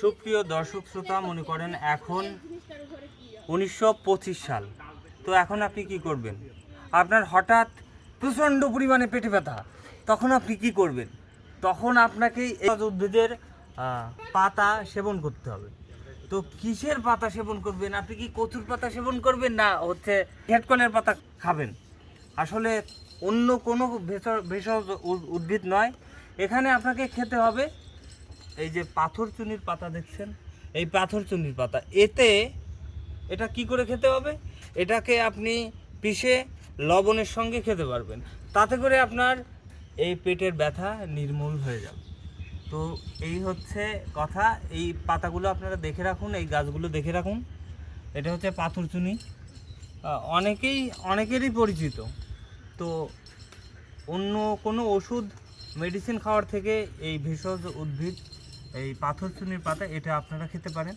সুপ্রিয় দর্শক শ্রোতা, মনে করেন এখন 1925 সাল। তো এখন আপনি কি করবেন? আপনার হঠাৎ প্রচণ্ড পরিমাণে পেটে ব্যথা, তখন আপনি কি করবেন? তখন আপনাকে এই উদ্ভিদের পাতা সেবন করতে হবে। তো কিসের পাতা সেবন করবেন? আপনি কি কচুর পাতা সেবন করবেন, না হচ্ছে ঘেটকনের পাতা খাবেন? আসলে অন্য কোনো ভেষজ উদ্ভিদ নয়, এখানে আপনাকে খেতে হবে এই যে পাথরচুনির পাতা দেখছেন, এই পাথরচুনির পাতা। এটা কি করে খেতে হবে? এটাকে আপনি পিষে লবণের সঙ্গে খেতে পারবেন, তাতে করে আপনার এই পেটের ব্যথা নির্মূল হয়ে যাবে। তো এই হচ্ছে কথা। এই পাতাগুলো আপনারা দেখে রাখুন, এই গাছগুলো দেখে রাখুন। এটা হচ্ছে পাথরচুনি, অনেকেরই পরিচিত। তো অন্য কোনো ওষুধ মেডিসিন খাওয়ার থেকে এই ভেষজ উদ্ভিদ, এই পাথরচুনির পাতা, এটা আপনারা খেতে পারেন।